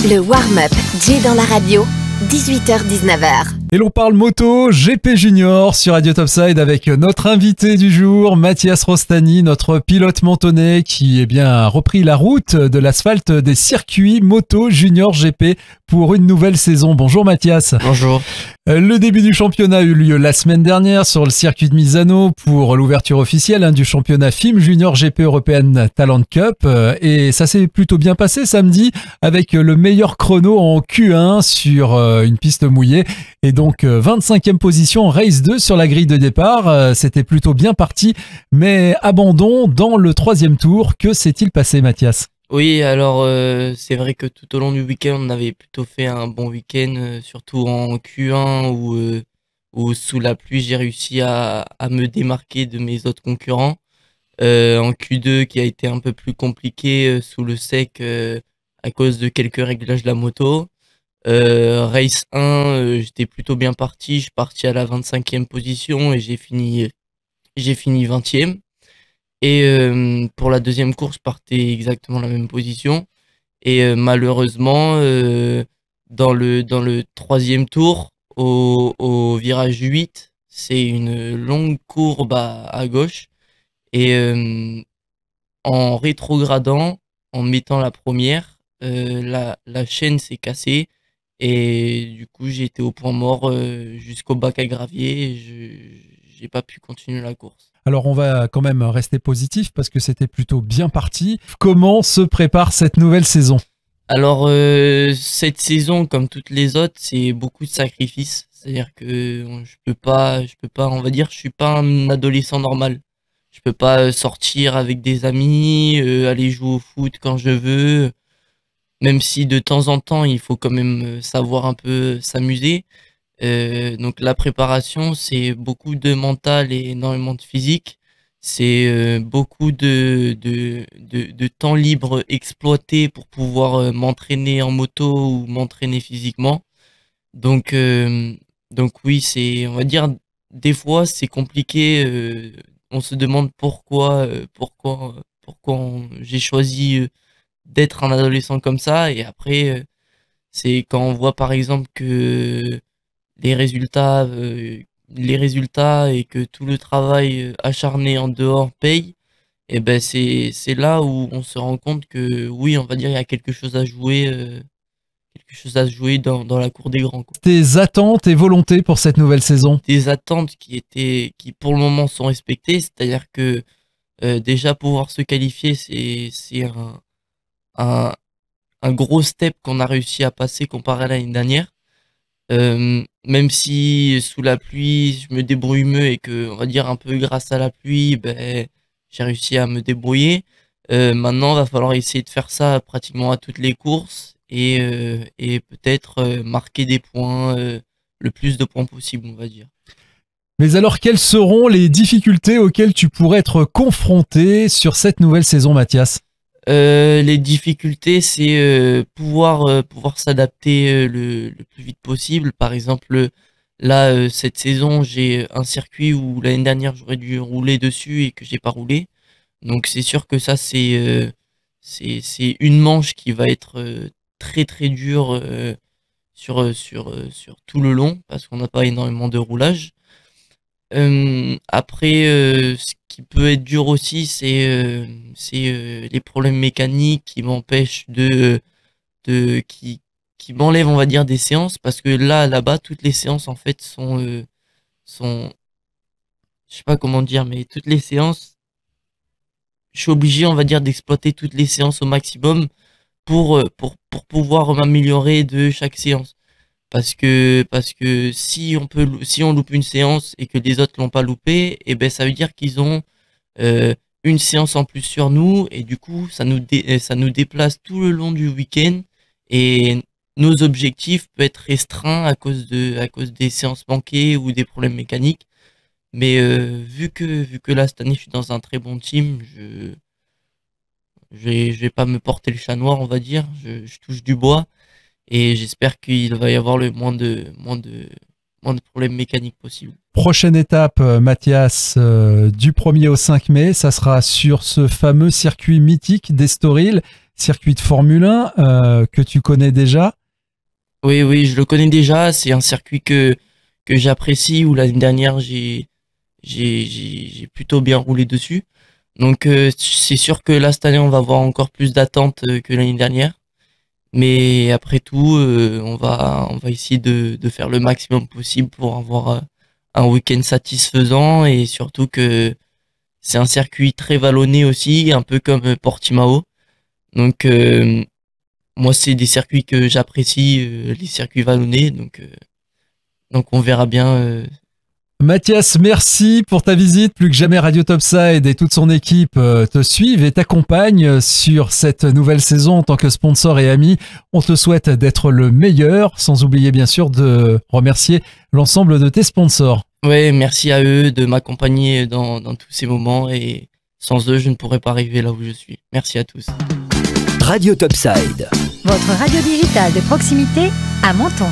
Le warm-up J dans la radio, 18h-19h. Et l'on parle moto GP Junior sur Radio Topside avec notre invité du jour, Mathias Rostani, notre pilote mentonais qui a repris la route de l'asphalte des circuits moto Junior GP pour une nouvelle saison. Bonjour Mathias. Bonjour. Le début du championnat a eu lieu la semaine dernière sur le circuit de Misano pour l'ouverture officielle du championnat FIM Junior GP European Talent Cup. Et ça s'est plutôt bien passé samedi avec le meilleur chrono en Q1 sur une piste mouillée. Et donc 25e position en race 2 sur la grille de départ. C'était plutôt bien parti, mais abandon dans le 3e tour. Que s'est-il passé Mathias ? Oui, alors c'est vrai que tout au long du week-end, on avait plutôt fait un bon week-end, surtout en Q1 où sous la pluie, j'ai réussi à me démarquer de mes autres concurrents. En Q2, qui a été un peu plus compliqué sous le sec à cause de quelques réglages de la moto. Race 1, j'étais plutôt bien parti, je suis parti à la 25e position et j'ai fini 20e. Et pour la deuxième course, je partais exactement la même position. Et malheureusement, dans le 3e tour, au virage 8, c'est une longue courbe à gauche. Et en rétrogradant, en mettant la première, la chaîne s'est cassée. Et du coup, j'ai été au point mort jusqu'au bac à gravier. Et j'ai pas pu continuer la course. Alors on va quand même rester positif parce que c'était plutôt bien parti. Comment se prépare cette nouvelle saison ? Alors cette saison, comme toutes les autres, c'est beaucoup de sacrifices. C'est-à-dire que je peux pas, on va dire, je suis pas un adolescent normal. Je peux pas sortir avec des amis, aller jouer au foot quand je veux. Même si de temps en temps, il faut quand même savoir un peu s'amuser. Donc la préparation, c'est beaucoup de mental et énormément de physique. C'est beaucoup de temps libre exploité pour pouvoir m'entraîner en moto ou m'entraîner physiquement. Donc oui, on va dire, des fois c'est compliqué. On se demande pourquoi j'ai choisi d'être un adolescent comme ça. Et après, c'est quand on voit par exemple que les résultats et que tout le travail acharné en dehors paye, et ben c'est là où on se rend compte que oui, on va dire il y a quelque chose à jouer dans la cour des grands, quoi. Tes attentes et volontés pour cette nouvelle saison ? Des attentes qui pour le moment sont respectées, c'est-à-dire que déjà pouvoir se qualifier, c'est un gros step qu'on a réussi à passer comparé à l'année dernière. Même si sous la pluie je me débrouille mieux et que on va dire un peu grâce à la pluie j'ai réussi à me débrouiller. Maintenant va falloir essayer de faire ça pratiquement à toutes les courses et peut-être marquer des points, le plus de points possible, on va dire. Mais alors quelles seront les difficultés auxquelles tu pourrais être confronté sur cette nouvelle saison Mathias ? Les difficultés, c'est pouvoir s'adapter le plus vite possible. Par exemple, là, cette saison, j'ai un circuit où l'année dernière, j'aurais dû rouler dessus et que j'ai pas roulé. Donc c'est sûr que ça, c'est une manche qui va être très très dure sur tout le long parce qu'on n'a pas énormément de roulage. Après, ce qui peut être dur aussi, c'est les problèmes mécaniques qui m'empêchent qui m'enlèvent, on va dire, des séances, parce que là-bas, toutes les séances en fait sont, je sais pas comment dire, mais toutes les séances, je suis obligé, on va dire, d'exploiter toutes les séances au maximum pour pouvoir m'améliorer de chaque séance. Parce que si on loupe une séance et que les autres l'ont pas loupé, et ben ça veut dire qu'ils ont une séance en plus sur nous, et du coup ça nous déplace tout le long du week-end et nos objectifs peuvent être restreints à cause des séances manquées ou des problèmes mécaniques. Mais vu que là cette année je suis dans un très bon team, je vais pas me porter le chat noir, on va dire, je touche du bois. Et j'espère qu'il va y avoir le moins de problèmes mécaniques possible. Prochaine étape, Mathias, du 1er au 5 mai, ça sera sur ce fameux circuit mythique d'Estoril. circuit de Formule 1 que tu connais déjà. Oui, je le connais déjà. C'est un circuit que j'apprécie, où l'année dernière, j'ai plutôt bien roulé dessus. Donc, c'est sûr que là, cette année, on va avoir encore plus d'attentes que l'année dernière. Mais après tout, on va essayer de faire le maximum possible pour avoir un week-end satisfaisant, et surtout que c'est un circuit très vallonné aussi, un peu comme Portimao. Donc, moi, c'est des circuits que j'apprécie, les circuits vallonnés. Donc on verra bien. Mathias, merci pour ta visite. Plus que jamais, Radio Topside et toute son équipe te suivent et t'accompagnent sur cette nouvelle saison en tant que sponsor et ami. On te souhaite d'être le meilleur, sans oublier bien sûr de remercier l'ensemble de tes sponsors. Ouais, merci à eux de m'accompagner dans tous ces moments, et sans eux, je ne pourrais pas arriver là où je suis. Merci à tous. Radio Topside. Votre radio digitale de proximité à Menton.